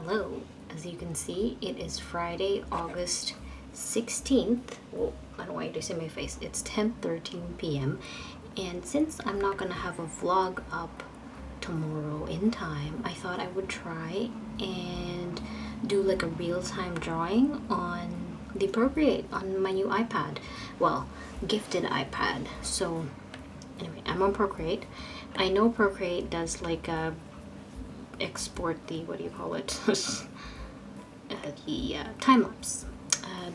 Hello, as you can see, it is Friday, August 16th. Well, I don't want you to see my face. It's 10:13 p.m. And since I'm not gonna have a vlog up tomorrow in time, I thought I would try and do like a real-time drawing on the Procreate on my new iPad. Well, gifted iPad. So anyway, I'm on Procreate. I know Procreate does like a export the, what do you call it? The time-lapse.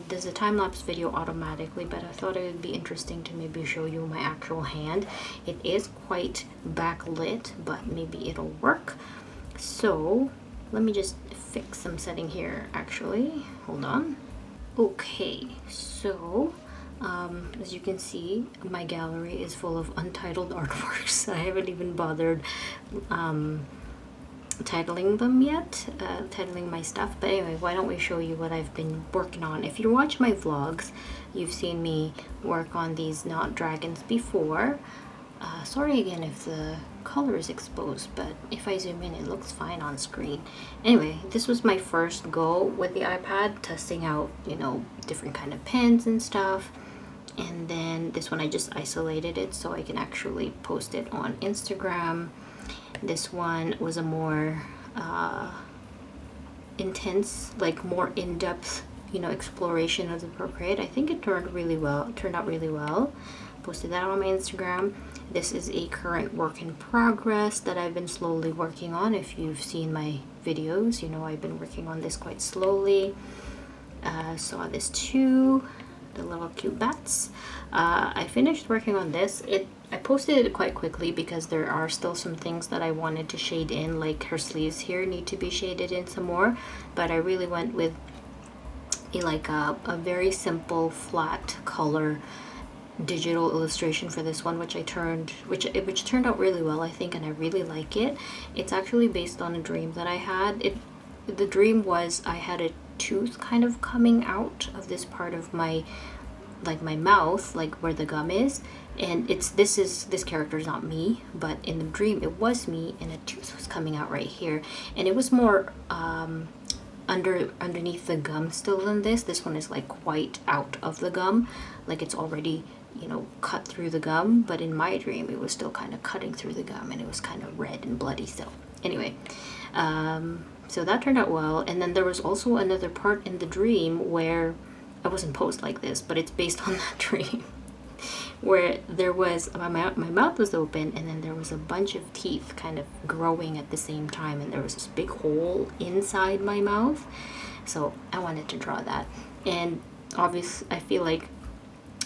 Does a time-lapse video automatically, but I thought it would be interesting to maybe show you my actual hand. It is quite backlit, but maybe it'll work. So let me just fix some setting here actually. Hold on. Okay, so as you can see, my gallery is full of untitled artworks. I haven't even bothered titling them yet, titling my stuff. But anyway, why don't we show you what I've been working on. If you watch my vlogs, you've seen me work on these knot dragons before. Sorry again if the color is exposed, but if I zoom in it looks fine on screen. Anyway, this was my first go with the iPad, testing out, you know, different kind of pens and stuff. And then this one I just isolated it so I can actually post it on Instagram. This one was a more intense, like more in-depth, you know, exploration of the Procreate. I think it turned out really well. Posted that on my Instagram. This is a current work in progress that I've been slowly working on. If you've seen my videos, you know I've been working on this quite slowly. Saw this too, the little cute bats. I finished working on this. I posted it quite quickly because there are still some things that I wanted to shade in, like her sleeves here need to be shaded in some more, but I really went with a very simple flat color digital illustration for this one, which turned out really well, I think, and I really like it. It's actually based on a dream that I had. The dream was I had a tooth kind of coming out of this part of my mouth, like where the gum is, and this character is not me, but in the dream it was me, and a tooth was coming out right here, and it was more underneath the gum still than this one is like quite out of the gum, like it's already, you know, cut through the gum, but in my dream it was still kind of cutting through the gum, and it was kind of red and bloody still. Anyway, so that turned out well. And then there was also another part in the dream where I wasn't posed like this, but it's based on that dream, where there was my mouth was open, and then there was a bunch of teeth kind of growing at the same time, and there was this big hole inside my mouth. So I wanted to draw that, and obviously I feel like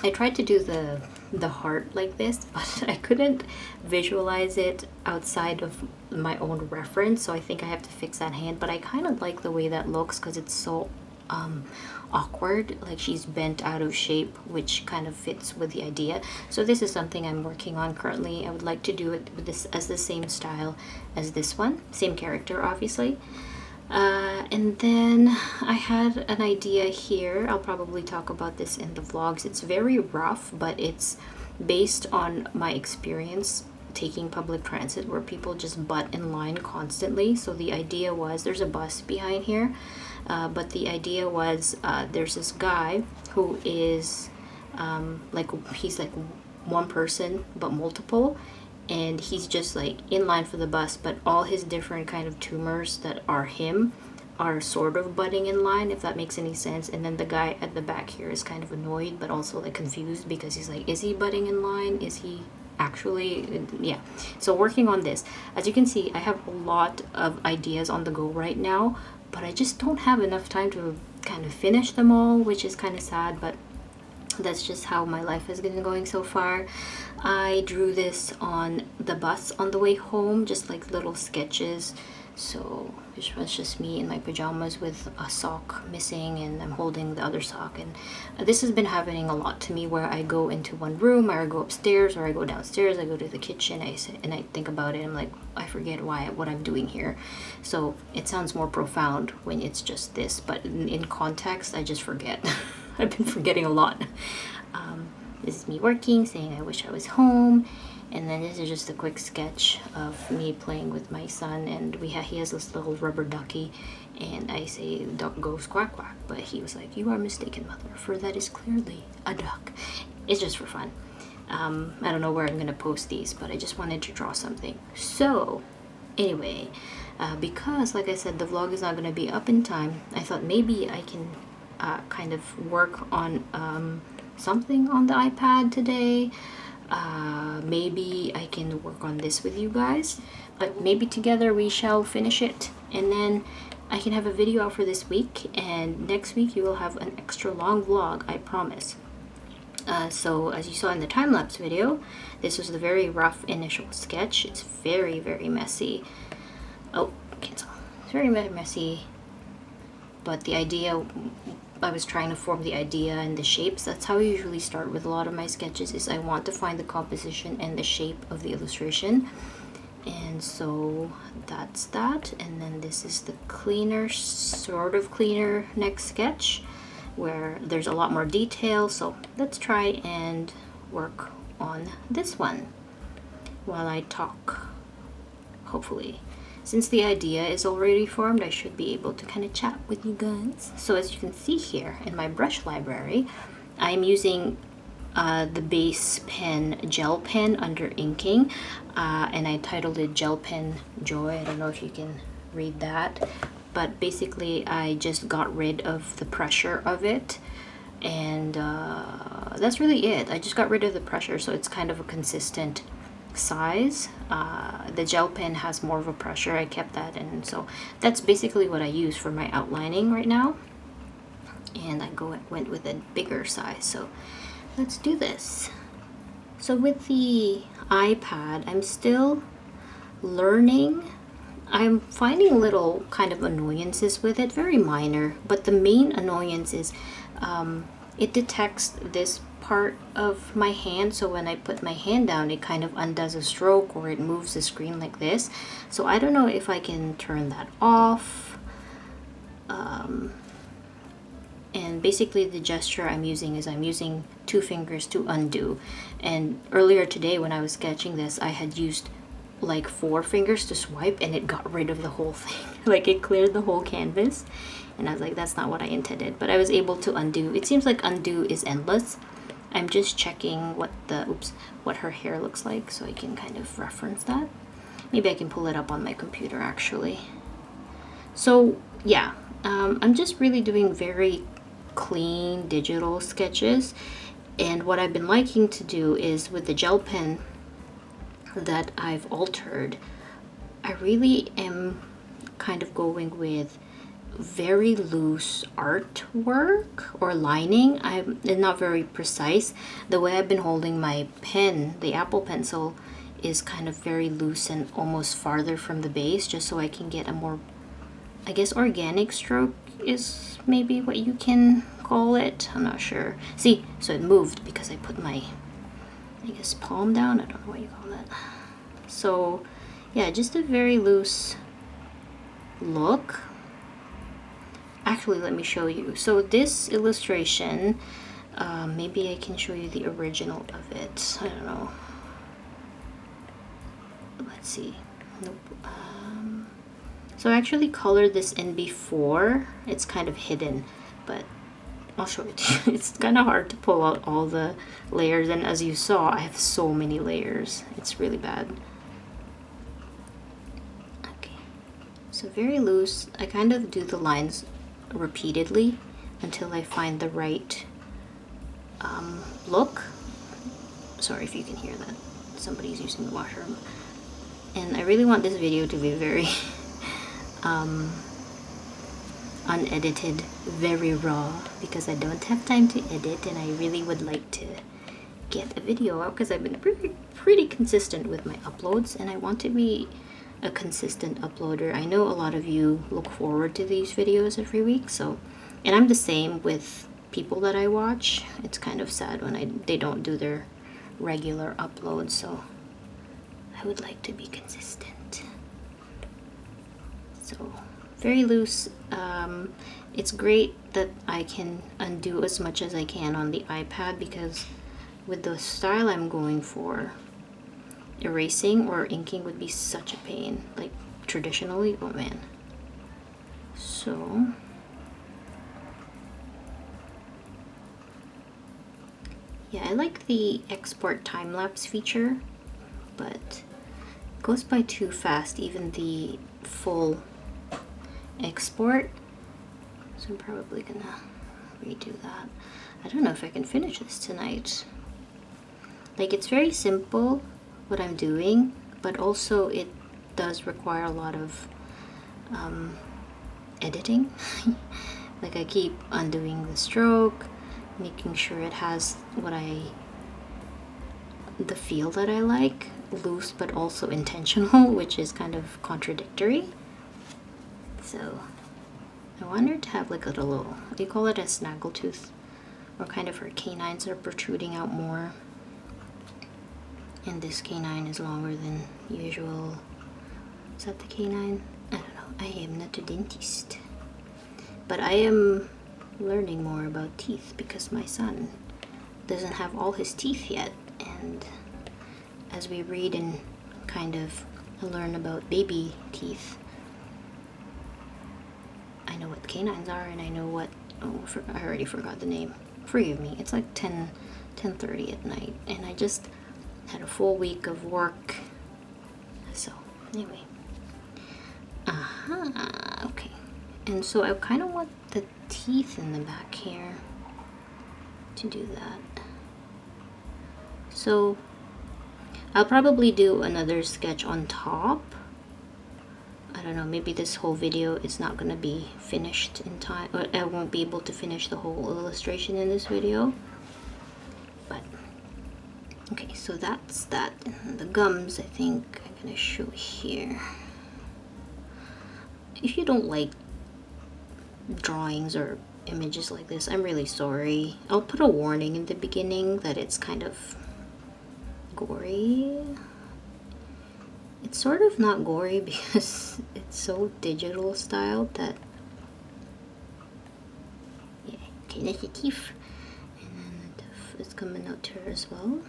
I tried to do the heart like this, but I couldn't visualize it outside of my own reference, so I think I have to fix that hand. But I kind of like the way that looks because it's so awkward, like she's bent out of shape, which kind of fits with the idea. So this is something I'm working on currently. I would like to do it with this as the same style as this one, same character obviously. And then I had an idea here. I'll probably talk about this in the vlogs. It's very rough, but it's based on my experience taking public transit where people just butt in line constantly. So the idea was, there's a bus behind here, but the idea was there's this guy who is he's like one person but multiple, and he's just like in line for the bus, but all his different kind of tumors that are him are sort of butting in line, if that makes any sense. And then the guy at the back here is kind of annoyed but also like confused because he's like, is he butting in line? Is he actually? Yeah. So working on this, as you can see, I have a lot of ideas on the go right now, but I just don't have enough time to kind of finish them all, which is kind of sad, but that's just how my life has been going so far. I drew this on the bus on the way home, just like little sketches. So this was just me in my pajamas with a sock missing, and I'm holding the other sock. And this has been happening a lot to me, where I go into one room, or I go upstairs, or I go downstairs, I go to the kitchen, I sit and I think about it. I'm like, I forget what I'm doing here. So it sounds more profound when it's just this, but in context I just forget. I've been forgetting a lot. This is me working, saying I wish I was home, And then this is just a quick sketch of me playing with my son, and he has this little rubber ducky, and I say duck goes quack quack, but he was like, "You are mistaken, mother, for that is clearly a duck." It's just for fun. I don't know where I'm gonna post these, but I just wanted to draw something. So anyway, because like I said, the vlog is not gonna be up in time, I thought maybe I can kind of work on something on the iPad today. Maybe I can work on this with you guys, but maybe together we shall finish it, and then I can have a video out for this week, and next week you will have an extra long vlog, I promise. So as you saw in the time-lapse video, this was the very rough initial sketch. It's very, very messy. Oh, cancel. It's very, very messy, but the idea, I was trying to form the idea and the shapes. That's how I usually start with a lot of my sketches, is I want to find the composition and the shape of the illustration. And so that's that. And then this is the cleaner, sort of cleaner next sketch, where there's a lot more detail. So let's try and work on this one while I talk, hopefully. Since the idea is already formed, I should be able to kind of chat with you guys. So as you can see here in my brush library, I'm using the base pen, gel pen under inking, and I titled it Gel Pen Joy. I don't know if you can read that, but basically I just got rid of the pressure of it, and that's really it. I just got rid of the pressure, so it's kind of a consistent size. The gel pen has more of a pressure. I kept that, and so that's basically what I use for my outlining right now, and I went with a bigger size. So let's do this. So with the iPad, I'm still learning. I'm finding little kind of annoyances with it, very minor, but the main annoyance is it detects this part of my hand, so when I put my hand down, it kind of undoes a stroke, or it moves the screen like this. So I don't know if I can turn that off. And basically the gesture I'm using is I'm using 2 fingers to undo. And earlier today when I was sketching this, I had used like 4 fingers to swipe, and it got rid of the whole thing. Like it cleared the whole canvas, and I was like, that's not what I intended. But I was able to undo. It seems like undo is endless. I'm just checking what her hair looks like, so I can kind of reference that. Maybe I can pull it up on my computer actually. So yeah, I'm just really doing very clean digital sketches, and what I've been liking to do is with the gel pen that I've altered, I really am kind of going with very loose artwork or lining. I'm not very precise. The way I've been holding my pen, the Apple Pencil, is kind of very loose and almost farther from the base, just so I can get a more, I guess, organic stroke is maybe what you can call it. I'm not sure. See, so it moved because I put my, I guess, palm down. I don't know what you call that. So yeah, just a very loose look. Actually, let me show you. So this illustration, maybe I can show you the original of it. I don't know. Let's see. Nope. So I actually colored this in before. It's kind of hidden, but I'll show it to you. It's kind of hard to pull out all the layers, and as you saw, I have so many layers. It's really bad. Okay. So very loose. I kind of do the lines repeatedly until I find the right look. Sorry if you can hear that. Somebody's using the washroom. And I really want this video to be very unedited, very raw, because I don't have time to edit, and I really would like to get a video out because I've been pretty consistent with my uploads, and I want to be a consistent uploader. I know a lot of you look forward to these videos every week, so, and I'm the same with people that I watch. It's kind of sad when they don't do their regular uploads, so I would like to be consistent. So very loose. It's great that I can undo as much as I can on the iPad, because with the style I'm going for, erasing or inking would be such a pain, like traditionally. Oh man. So yeah, I like the export time-lapse feature, but it goes by too fast, even the full export. So I'm probably gonna redo that. I don't know if I can finish this tonight. Like, it's very simple what I'm doing, but also it does require a lot of editing. Like, I keep undoing the stroke, making sure it has the feel that I like, loose but also intentional, which is kind of contradictory. So I want her to have like a little, they call it a snaggletooth, or kind of her canines are protruding out more. And this canine is longer than usual. Is that the canine? I don't know. I am not a dentist. But I am learning more about teeth because my son doesn't have all his teeth yet. And as we read and kind of learn about baby teeth, I know what canines are, and I know what, I already forgot the name. Forgive me. It's like 10:30 at night, and I just had a full week of work. So anyway, okay. And so I kind of want the teeth in the back here to do that. So I'll probably do another sketch on top. I don't know, maybe this whole video is not gonna be finished in time, or I won't be able to finish the whole illustration in this video. But okay, so that's that. And the gums, I think I'm gonna show here. If you don't like drawings or images like this, I'm really sorry. I'll put a warning in the beginning that it's kind of gory. It's sort of not gory because it's so digital styled that, yeah, okay, that's the teeth. And then the tooth is coming out here as well.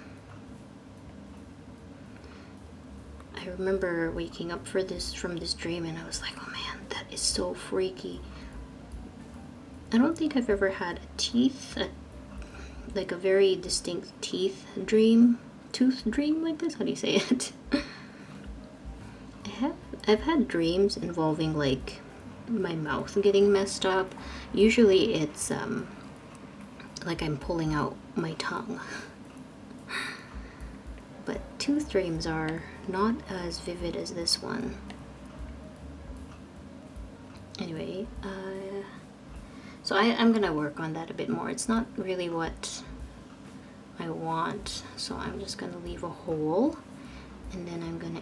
I remember waking up from this dream and I was like, oh man, that is so freaky. I don't think I've ever had like a very distinct tooth dream like this. How do you say it? I've had dreams involving like my mouth getting messed up. Usually it's like I'm pulling out my tongue. But tooth dreams are not as vivid as this one. Anyway, so I'm gonna work on that a bit more. It's not really what I want, so I'm just gonna leave a hole, and then I'm gonna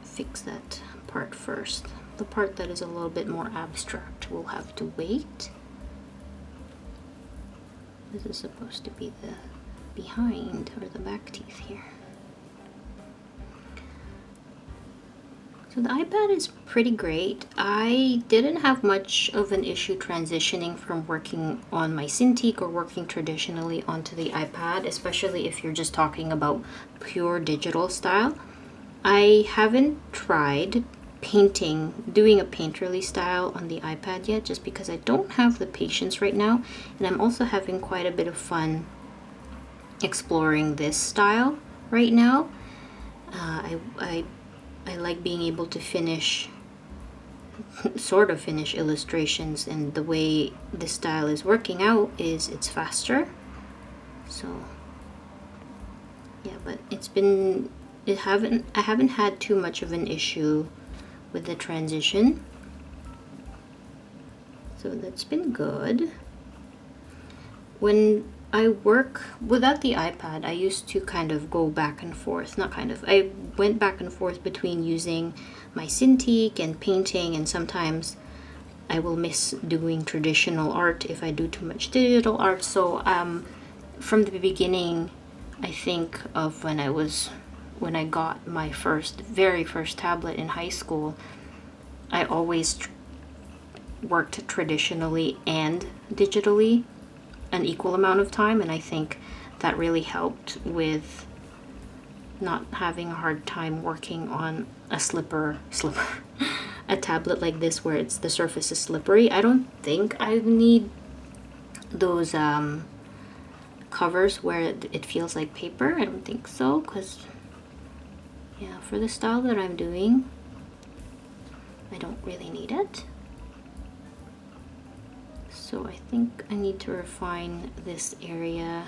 fix that part first. The part that is a little bit more abstract will have to wait. This is supposed to be the behind or the back teeth here. So the iPad is pretty great. I didn't have much of an issue transitioning from working on my Cintiq or working traditionally onto the iPad, especially if you're just talking about pure digital style. I haven't tried doing a painterly style on the iPad yet, just because I don't have the patience right now, and I'm also having quite a bit of fun exploring this style right now. I like being able to sort of finish illustrations, and the way this style is working out is it's faster. So yeah, but I haven't had too much of an issue with the transition. So that's been good. When I work without the iPad, I used to kind of go back and forth. I went back and forth between using my Cintiq and painting, and sometimes I will miss doing traditional art if I do too much digital art. So from the beginning, I think of when I got my very first tablet in high school, I always worked traditionally and digitally an equal amount of time, and I think that really helped with not having a hard time working on a a tablet like this where the surface is slippery. I don't think I need those covers where it feels like paper. I don't think so, because yeah, for the style that I'm doing, I don't really need it. So I think I need to refine this area.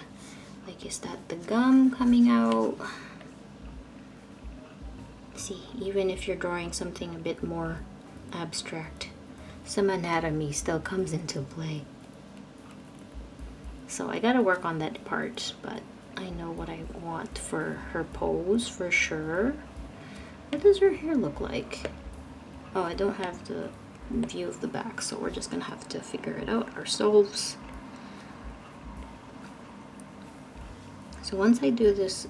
Like, is that the gum coming out? See, even if you're drawing something a bit more abstract, some anatomy still comes into play. So I gotta work on that part, but I know what I want for her pose for sure. What does her hair look like? Oh, I don't have the view of the back, so we're just gonna have to figure it out ourselves. So once I do this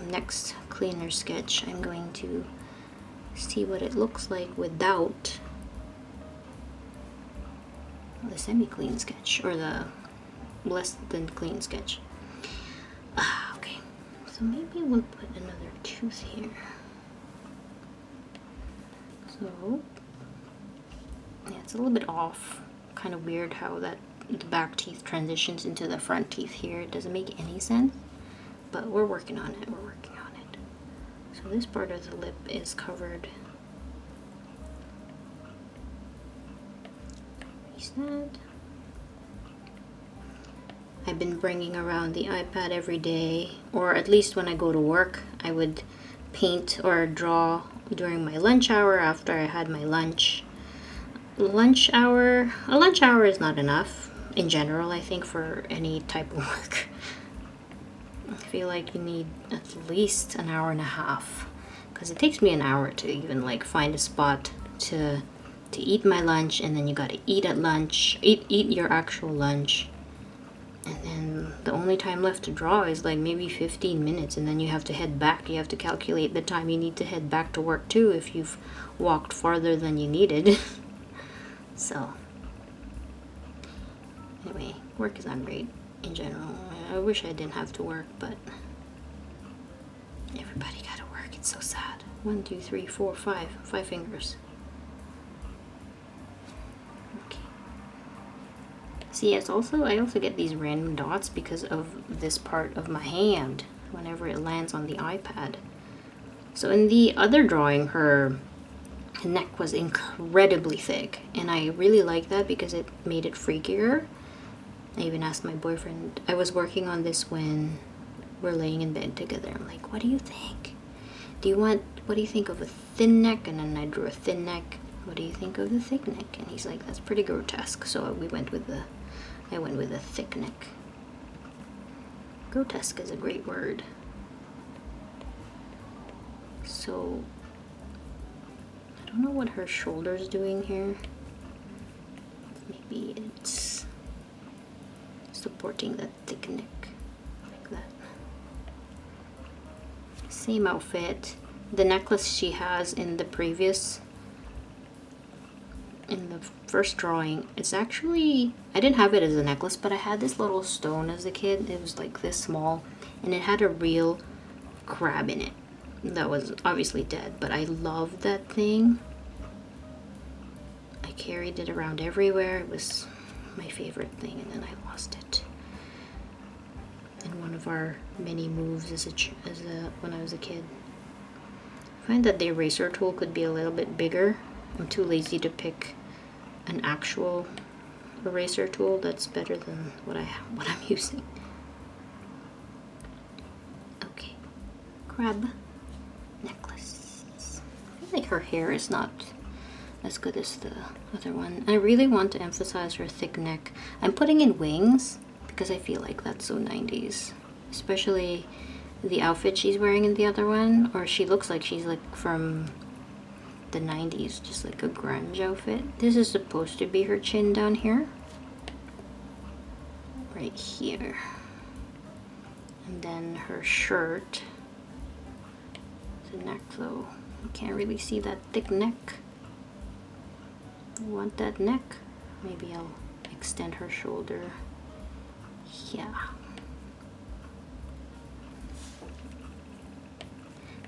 next cleaner sketch, I'm going to see what it looks like without the semi-clean sketch, or the less than clean sketch. Okay, so maybe we'll put another tooth here. So yeah, it's a little bit off. Kind of weird how the back teeth transitions into the front teeth here. It doesn't make any sense, but we're working on it. We're working on it. So this part of the lip is covered. Is that? I've been bringing around the iPad every day, or at least when I go to work, I would paint or draw during my lunch hour after I had my lunch. A lunch hour is not enough in general, I think, for any type of work. I feel like you need at least an hour and a half, because it takes me an hour to even like find a spot to eat my lunch, and then you gotta eat at lunch, eat your actual lunch, and then the only time left to draw is like maybe 15 minutes, and then you have to head back. You have to calculate the time you need to head back to work too if you've walked farther than you needed. So anyway, work is not great in general. I wish I didn't have to work, but everybody gotta work. It's so sad. 1, 2, 3, 4, 5 fingers. Okay. See, I also get these random dots because of this part of my hand whenever it lands on the iPad. So in the other drawing, her neck was incredibly thick, and I really like that because it made it freakier. I even asked my boyfriend, I was working on this when we're laying in bed together. I'm like, what do you think? What do you think of a thin neck? And then I drew a thin neck. What do you think of the thick neck? And he's like, that's pretty grotesque. So I went with a thick neck. Grotesque is a great word. So I don't know what her shoulder's doing here. Maybe it's supporting that thick neck, like that. Same outfit. The necklace she has in the first drawing, it's actually, I didn't have it as a necklace, but I had this little stone as a kid. It was like this small, and it had a real crab in it that was obviously dead, but I loved that thing. I carried it around everywhere. It was my favorite thing, and then I lost it in one of our many moves when I was a kid. I find that the eraser tool could be a little bit bigger. I'm too lazy to pick an actual eraser tool that's better than what I'm using. Okay, crab necklace. I feel like her hair is not as good as the other one. I really want to emphasize her thick neck. I'm putting in wings because I feel like that's so 90s, especially the outfit she's wearing in the other one, or she looks like she's like from the 90s, just like a grunge outfit. This is supposed to be her chin down here, right here, and then her shirt, the neck though, you can't really see that thick neck. I want that neck. Maybe I'll extend her shoulder. Yeah.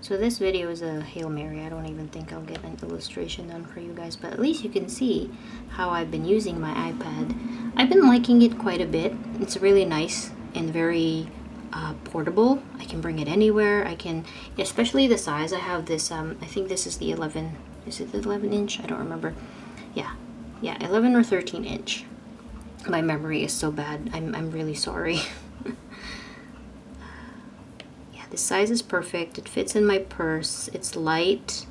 So this video is a Hail Mary. I don't even think I'll get an illustration done for you guys, but at least you can see how I've been using my iPad. I've been liking it quite a bit. It's really nice and very portable. I can bring it anywhere. I can, especially the size. I have this, I think this is the 11, is it the 11 inch? I don't remember. Yeah, 11 or 13 inch. My memory is so bad. I'm really sorry. Yeah, the size is perfect. It fits in my purse. It's light.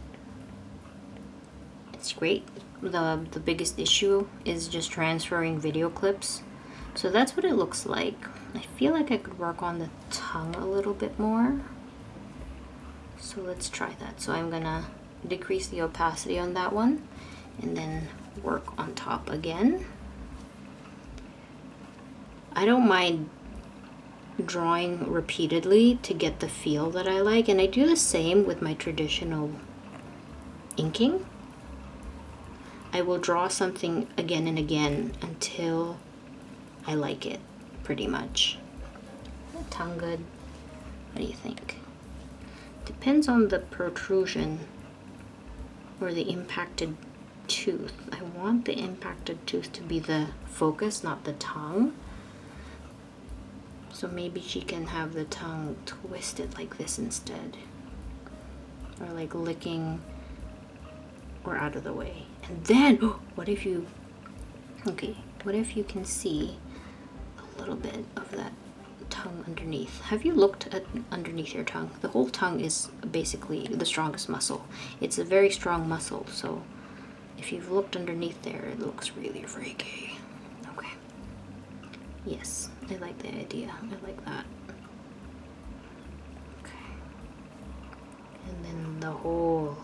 It's great. The biggest issue is just transferring video clips. So that's what it looks like. I feel like I could work on the tongue a little bit more. So let's try that. So I'm gonna decrease the opacity on that one and then work on top again. I don't mind drawing repeatedly to get the feel that I like, and I do the same with my traditional inking. I will draw something again and again until I like it, pretty much. Tongue good? What do you think? Depends on the protrusion or the impacted tooth. I want the impacted tooth to be the focus, not the tongue. So maybe she can have the tongue twisted like this instead. Or like licking or out of the way. And then, what if you, okay, what if you can see a little bit of that tongue underneath? Have you looked at underneath your tongue? The whole tongue is basically the strongest muscle. It's a very strong muscle, so if you've looked underneath there, it looks really freaky. Okay. Yes, I like the idea. I like that. Okay. And then the whole,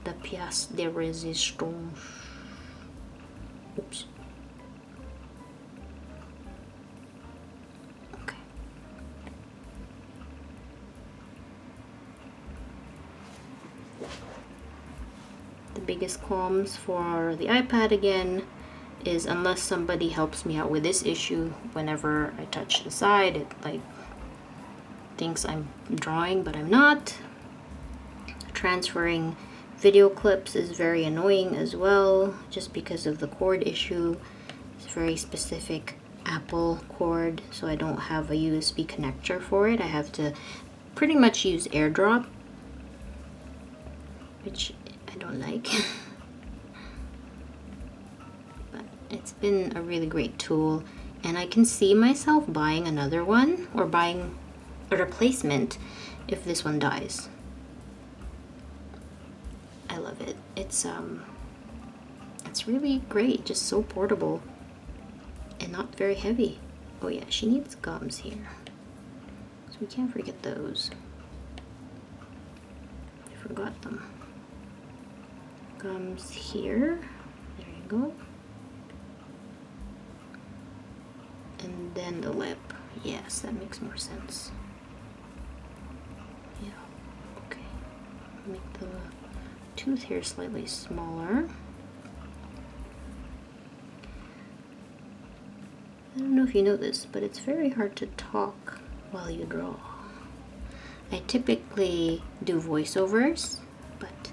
the pièce de résistance. Oops. Okay. The biggest qualms for the iPad again is unless somebody helps me out with this issue, whenever I touch the side, it like thinks I'm drawing, but I'm not. Transferring video clips is very annoying as well, just because of the cord issue. It's very specific Apple cord, so I don't have a USB connector for it. I have to pretty much use AirDrop, which I don't like. But it's been a really great tool, and I can see myself buying another one or buying a replacement if this one dies. I love it. It's really great, just so portable and not very heavy. Oh yeah, she needs gums here, so we can't forget those. I forgot them. Gums here. There you go. And then the lip. Yes, that makes more sense. Yeah. Okay. Make the tooth here slightly smaller. I don't know if you know this, but it's very hard to talk while you draw. I typically do voiceovers, but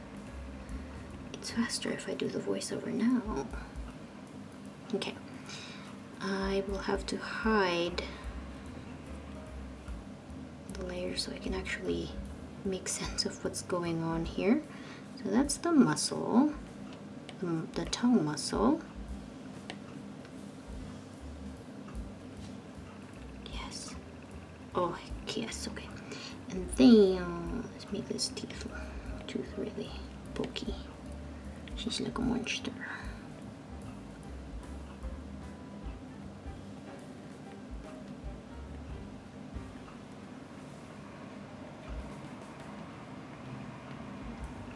it's faster if I do the voiceover now. Okay. I will have to hide the layers so I can actually make sense of what's going on here. So that's the muscle, the tongue muscle. Yes. Oh, yes, okay. And then, let's make this tooth really pokey. She's like a monster.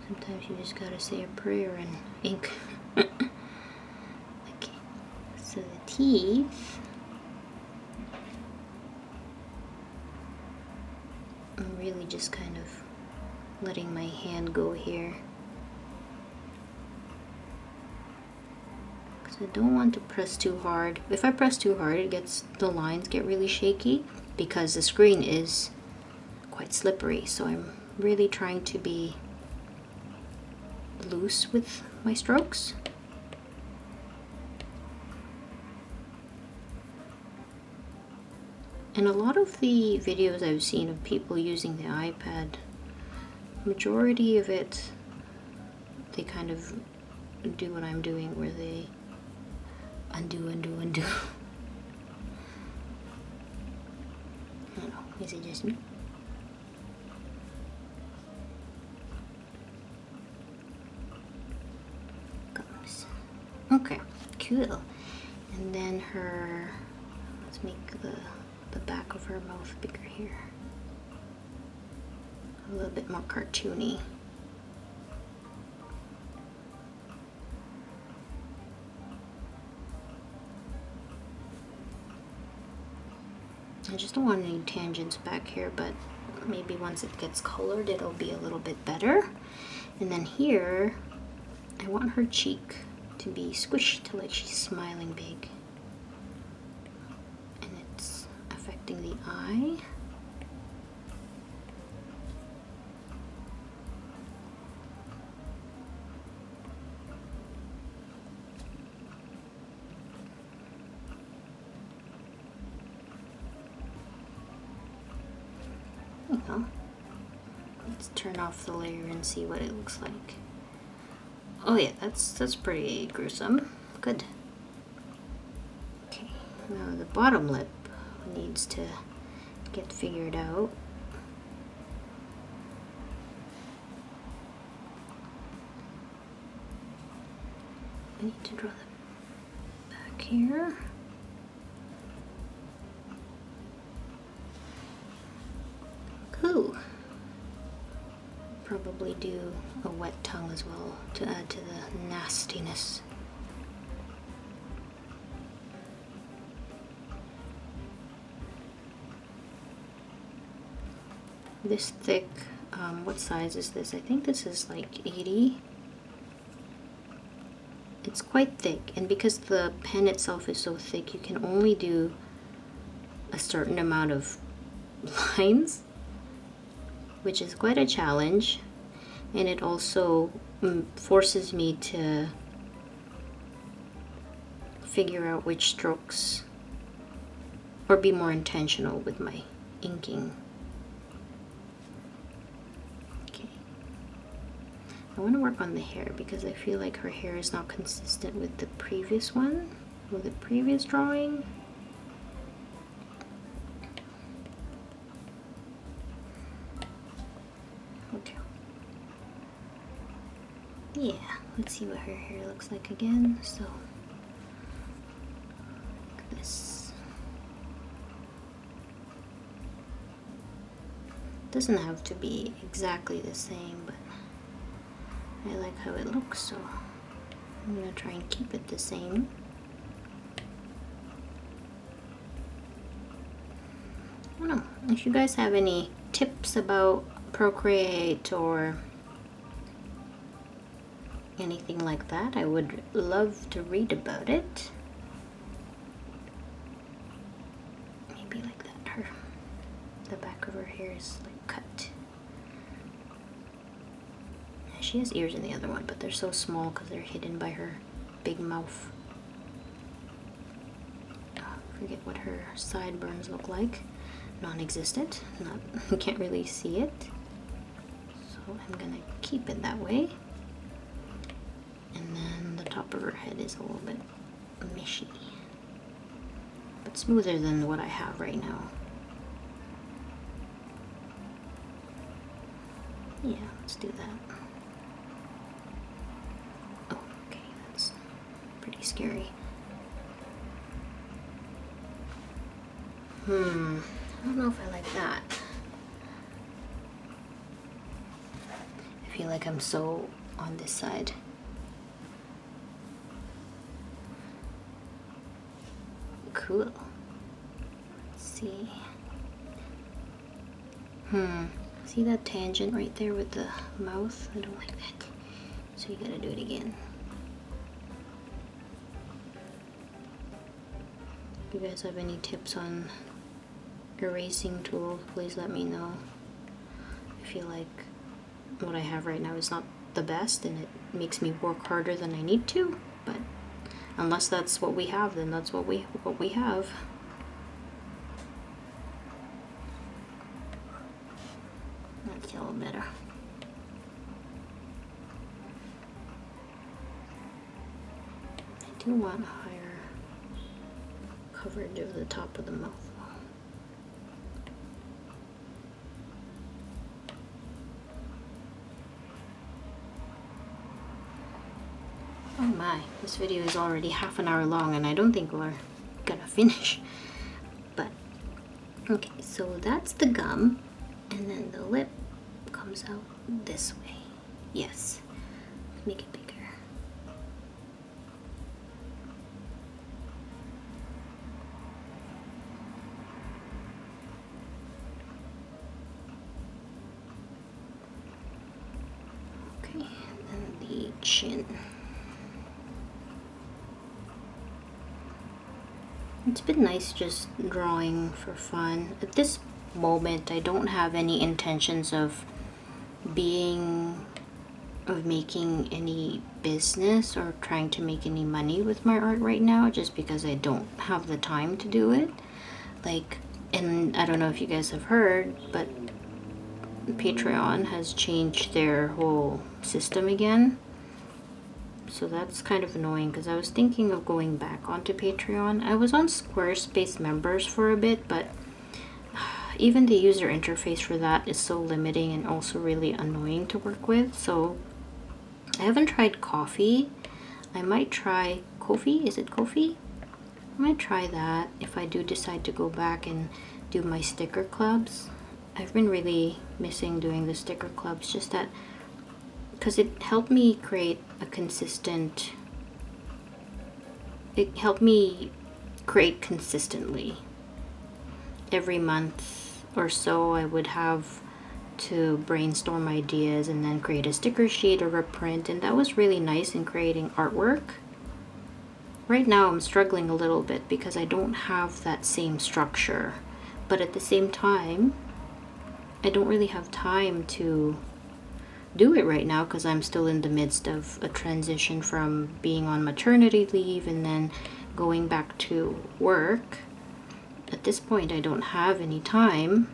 Sometimes you just gotta say a prayer and ink. Okay, so the teeth. I'm really just kind of letting my hand go here, because I don't want to press too hard. If I press too hard, the lines get really shaky because the screen is quite slippery, so I'm really trying to be loose with my strokes. And a lot of the videos I've seen of people using the iPad, majority of it, they kind of do what I'm doing, where they undo. I don't know, is it just me? Gums. Okay, cool. And then let's make the back of her mouth bigger here. A little bit more cartoony. I just don't want any tangents back here, but maybe once it gets colored, it'll be a little bit better. And then here, I want her cheek to be squished like she's smiling big. And it's affecting the eye. There you go. Let's turn off the layer and see what it looks like. Oh yeah, that's pretty gruesome. Good. Okay, now the bottom lip needs to get figured out. I need to draw the back here. Cool. Probably do a wet tongue as well to add to the nastiness. This thick, what size is this? I think this is like 80. It's quite thick, and because the pen itself is so thick, you can only do a certain amount of lines, which is quite a challenge, and it also forces me to figure out which strokes, or be more intentional with my inking. Okay. I want to work on the hair because I feel like her hair is not consistent with the previous one, or the previous drawing. Yeah, let's see what her hair looks like again. So, like this. Doesn't have to be exactly the same, but I like how it looks, so I'm gonna try and keep it the same. I don't know if you guys have any tips about Procreate or anything like that. I would love to read about it. Maybe like that. The back of her hair is like cut. She has ears in the other one, but they're so small because they're hidden by her big mouth. I forget what her sideburns look like. Non-existent. You can't really see it. So I'm gonna keep it that way. And then the top of her head is a little bit mishy, but smoother than what I have right now. Yeah, let's do that. Oh, okay, that's pretty scary. I don't know if I like that. I feel like I'm so on this side. Cool. Let's see. See that tangent right there with the mouth? I don't like that. So you gotta do it again. If you guys have any tips on erasing tools, please let me know. I feel like what I have right now is not the best, and it makes me work harder than I need to, but unless that's what we have, then that's what we have. That's a little better. I do want higher coverage of the top of the mouth. Oh my, this video is already half an hour long and I don't think we're gonna finish. But, okay, so that's the gum, and then the lip comes out this way. Yes, make it bigger. Okay, and then the chin. It's been nice just drawing for fun. At this moment, I don't have any intentions of making any business or trying to make any money with my art right now, just because I don't have the time to do it. Like, and I don't know if you guys have heard, but Patreon has changed their whole system again. So that's kind of annoying, because I was thinking of going back onto Patreon. I was on Squarespace members for a bit, but even the user interface for that is so limiting and also really annoying to work with. So I haven't tried Ko-fi. I might try Ko-fi. Is it Ko-fi? I might try that if I do decide to go back and do my sticker clubs. I've been really missing doing the sticker clubs, just that because it helped me create a consistent, it helped me create consistently. Every month or so I would have to brainstorm ideas and then create a sticker sheet or a print, and that was really nice in creating artwork. Right now I'm struggling a little bit because I don't have that same structure, but at the same time I don't really have time to do it right now because I'm still in the midst of a transition from being on maternity leave and then going back to work. At this point I don't have any time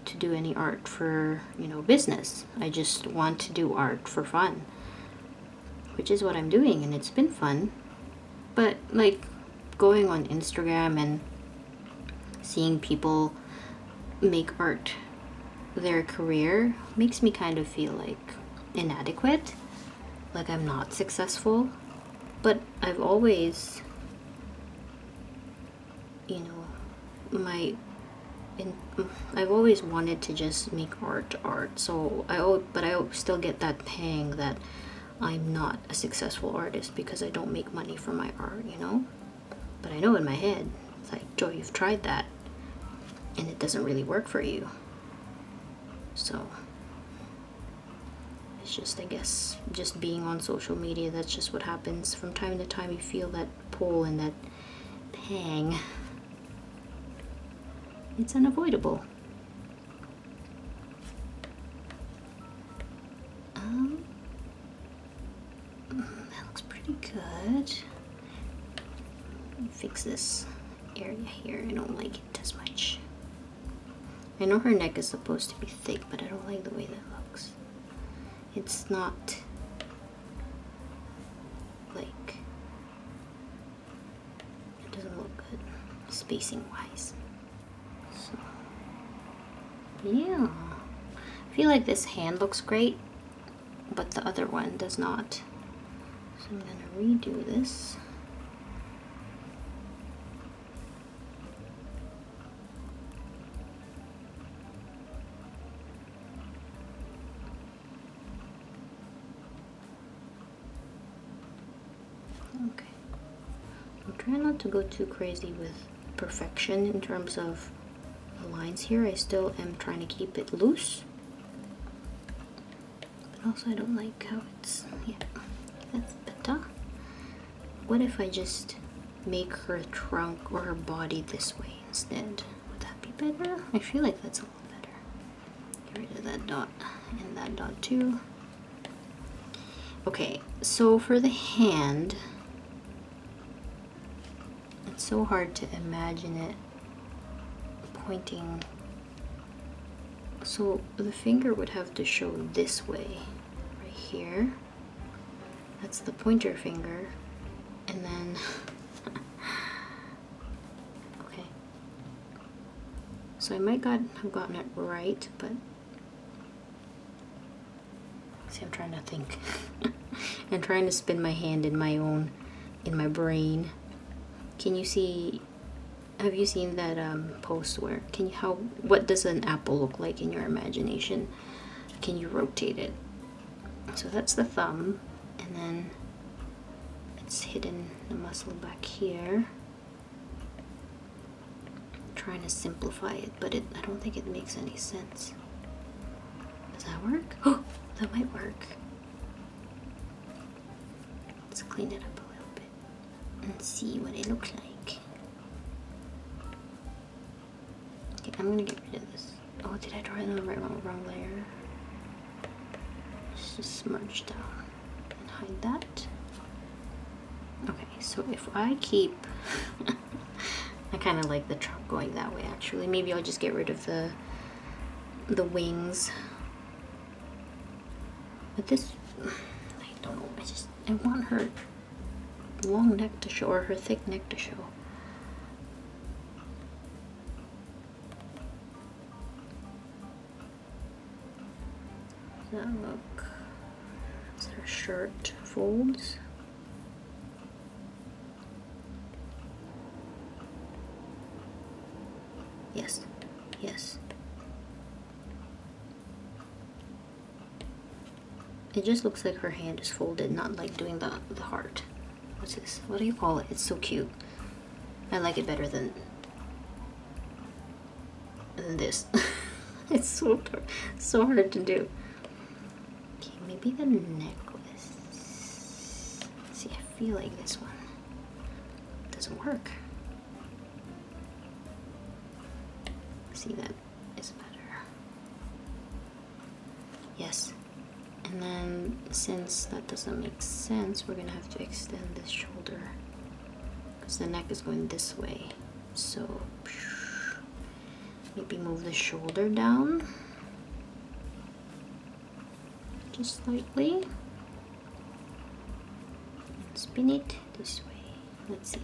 to do any art for, business. I just want to do art for fun, which is what I'm doing, and it's been fun. But like going on Instagram and seeing people make art their career makes me kind of feel like inadequate, like I'm not successful. But I've always, I've always wanted to just make art. So I still get that pang that I'm not a successful artist because I don't make money from my art, But I know in my head, it's like, Joy, you've tried that and it doesn't really work for you. So it's just, I guess, just being on social media, that's just what happens. From time to time you feel that pull and that pang. It's unavoidable. That looks pretty good. Let me fix this area here. I don't like it as much. I know her neck is supposed to be thick, but I don't like the way that looks. It's not like, it doesn't look good spacing wise. So yeah, I feel like this hand looks great, but the other one does not. So I'm gonna redo this. Okay. I'm trying not to go too crazy with perfection in terms of the lines here. I still am trying to keep it loose. But also I don't like how it's, yeah, that's better. What if I just make her trunk or her body this way instead? Would that be better? I feel like that's a little better. Get rid of that dot and that dot too. Okay, so for the hand, it's so hard to imagine it pointing. So the finger would have to show this way, right here. That's the pointer finger. And then, okay. So I might have gotten it right, but see, I'm trying to think. I'm trying to spin my hand in my brain. Can you see? Have you seen that post where what does an apple look like in your imagination? Can you rotate it? So that's the thumb, and then it's hidden the muscle back here. I'm trying to simplify it, but I don't think it makes any sense. Does that work? Oh, that might work. Let's clean it up a little bit and see what it looks like. I'm gonna get rid of this. Oh, did I draw it on the wrong layer? Let's just smudge down and hide that. Okay, so if I keep, I kind of like the trunk going that way actually. Maybe I'll just get rid of the wings. But this, I don't know. I want her long neck to show, or her thick neck to show. Does that look? Is her shirt folds? Yes, yes. It just looks like her hand is folded, not like doing the heart. What's this? What do you call it? It's so cute. I like it better than this. It's so hard to do. Okay, maybe the necklace. See, I feel like this one doesn't work. See, that is better. Yes. And then, since that doesn't make sense, we're gonna have to extend this shoulder because the neck is going this way. So, maybe move the shoulder down just slightly. Spin it this way. Let's see.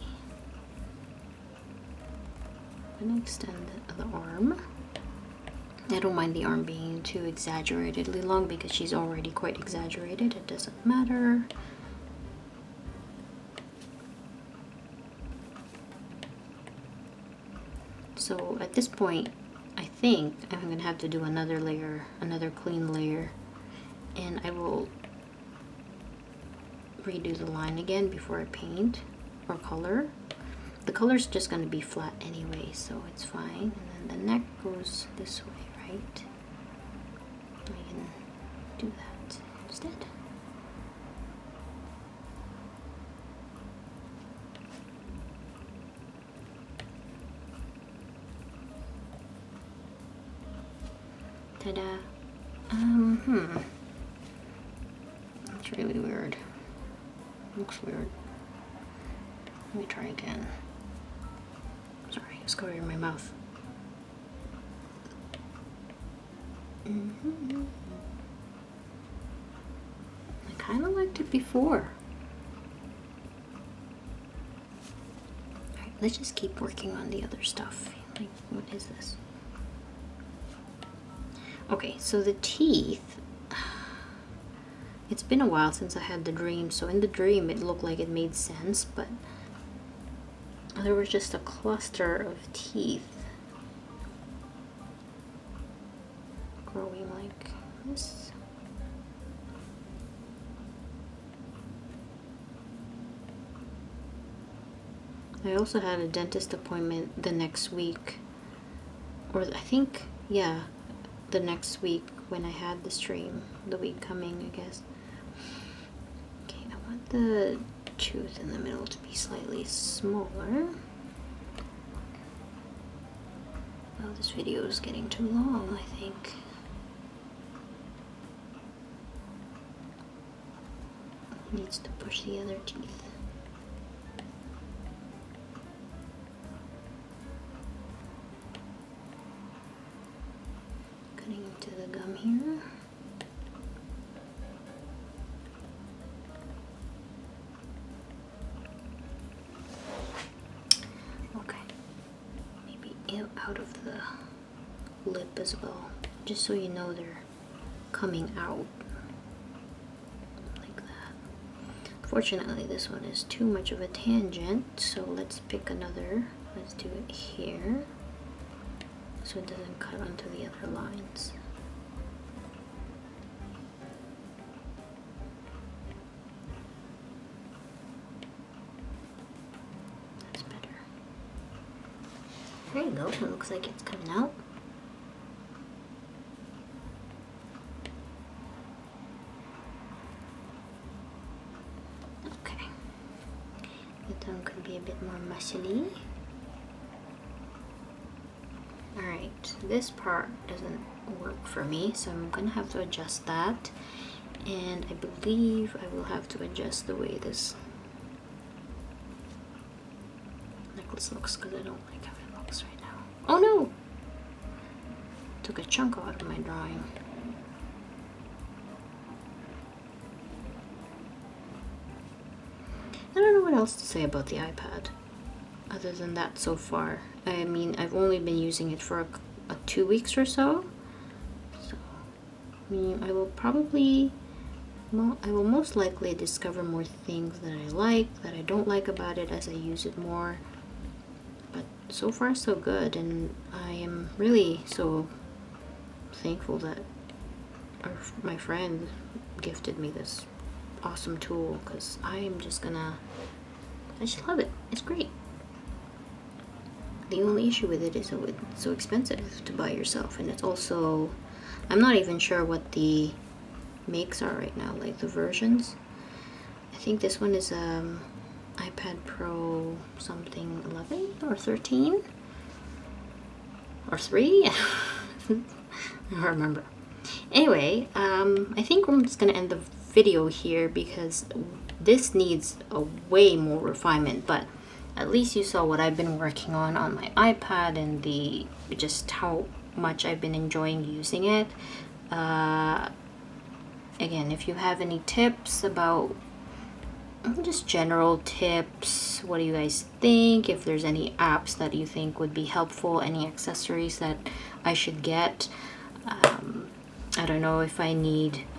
I'm gonna extend the arm. I don't mind the arm being too exaggeratedly long because she's already quite exaggerated. It doesn't matter. So at this point, I think I'm gonna have to do another layer, another clean layer, and I will redo the line again before I paint or color. The color's just gonna be flat anyway, so it's fine. And then the neck goes this way, right? I can do that instead. Ta-da. That's really weird. Looks weird. Let me try again. Sorry, it's going in my mouth. I kind of liked it before. Alright, let's just keep working on the other stuff. Like, what is this? Okay, so the teeth. It's been a while since I had the dream, so in the dream it looked like it made sense, but there was just a cluster of teeth growing like this. I also had a dentist appointment the next week, or I think, yeah, the next week when I had the stream, the week coming, I guess. Okay, I want the tooth in the middle to be slightly smaller. Oh, this video is getting too long, I think. Needs to push the other teeth. Cutting into the gum here. Okay. Maybe out of the lip as well, just so you know they're coming out. Fortunately, this one is too much of a tangent, so let's pick another. Let's do it here, so it doesn't cut onto the other lines. That's better. There you go, it looks like it's coming out. Could be a bit more muscly. Alright, this part doesn't work for me, so I'm gonna have to adjust that, and I believe I will have to adjust the way this necklace looks, because I don't like how it looks right now. Oh no! Took a chunk out of my drawing. I don't know what else to say about the iPad other than that so far. I mean, I've only been using it for 2 weeks or so. So, I mean, I will most likely discover more things that I like, that I don't like about it as I use it more. But so far so good, and I am really so thankful that my friend gifted me this awesome tool, because I just love it. It's great. The only issue with it is that it's so expensive to buy yourself, and it's also, I'm not even sure what the makes are right now, like the versions. I think this one is iPad Pro something 11 or 13 or 3. I don't remember. Anyway, I think I'm just gonna end the video here because this needs a way more refinement, but at least you saw what I've been working on my iPad and just how much I've been enjoying using it. Again, if you have any tips about just general tips, what do you guys think? If there's any apps that you think would be helpful, any accessories that I should get. I don't know if I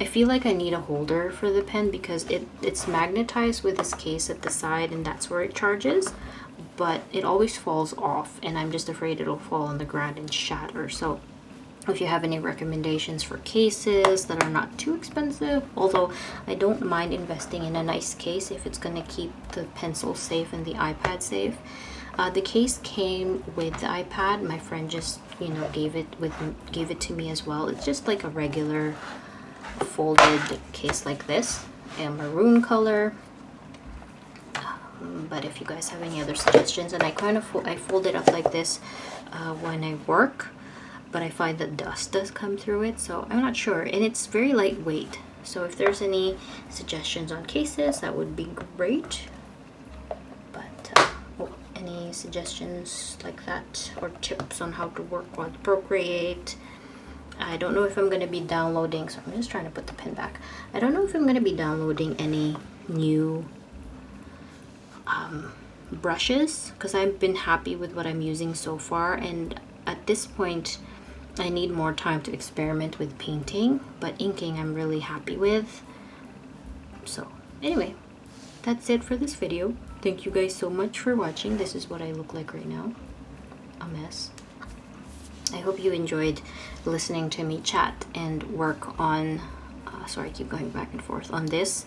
feel like I need a holder for the pen because it's magnetized with this case at the side, and that's where it charges, but it always falls off, and I'm just afraid it'll fall on the ground and shatter. So if you have any recommendations for cases that are not too expensive, although I don't mind investing in a nice case if it's going to keep the pencil safe and the iPad safe. The case came with the iPad. My friend just, gave it to me as well. It's just like a regular folded case like this, a maroon color. But if you guys have any other suggestions, and I fold it up like this when I work, but I find that dust does come through it, so I'm not sure. And it's very lightweight. So if there's any suggestions on cases, that would be great. Any suggestions like that, or tips on how to work with Procreate? I don't know if I'm going to be downloading, so I'm just trying to put the pen back. I don't know if I'm going to be downloading any new brushes, because I've been happy with what I'm using so far, and at this point I need more time to experiment with painting, but inking I'm really happy with. So anyway, that's it for this video. Thank you guys so much for watching. This is what I look like right now. A mess. I hope you enjoyed listening to me chat and work on, sorry, I keep going back and forth on this.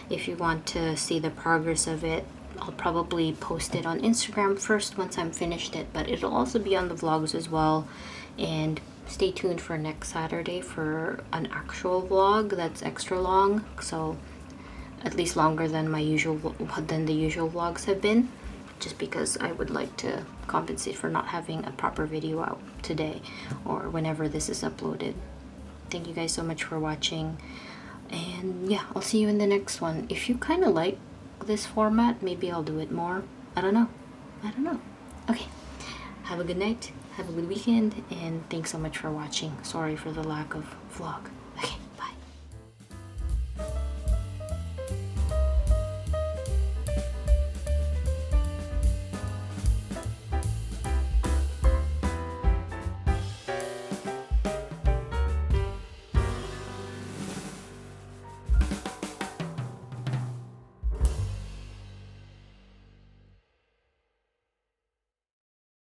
If you want to see the progress of it, I'll probably post it on Instagram first once I'm finished it, but it'll also be on the vlogs as well. And stay tuned for next Saturday for an actual vlog that's extra long, so at least longer than the usual vlogs have been, just because I would like to compensate for not having a proper video out today or whenever this is uploaded. Thank you guys so much for watching. And yeah, I'll see you in the next one. If you kind of like this format, maybe I'll do it more. I don't know. Okay, have a good night, have a good weekend, and thanks so much for watching. Sorry for the lack of vlog.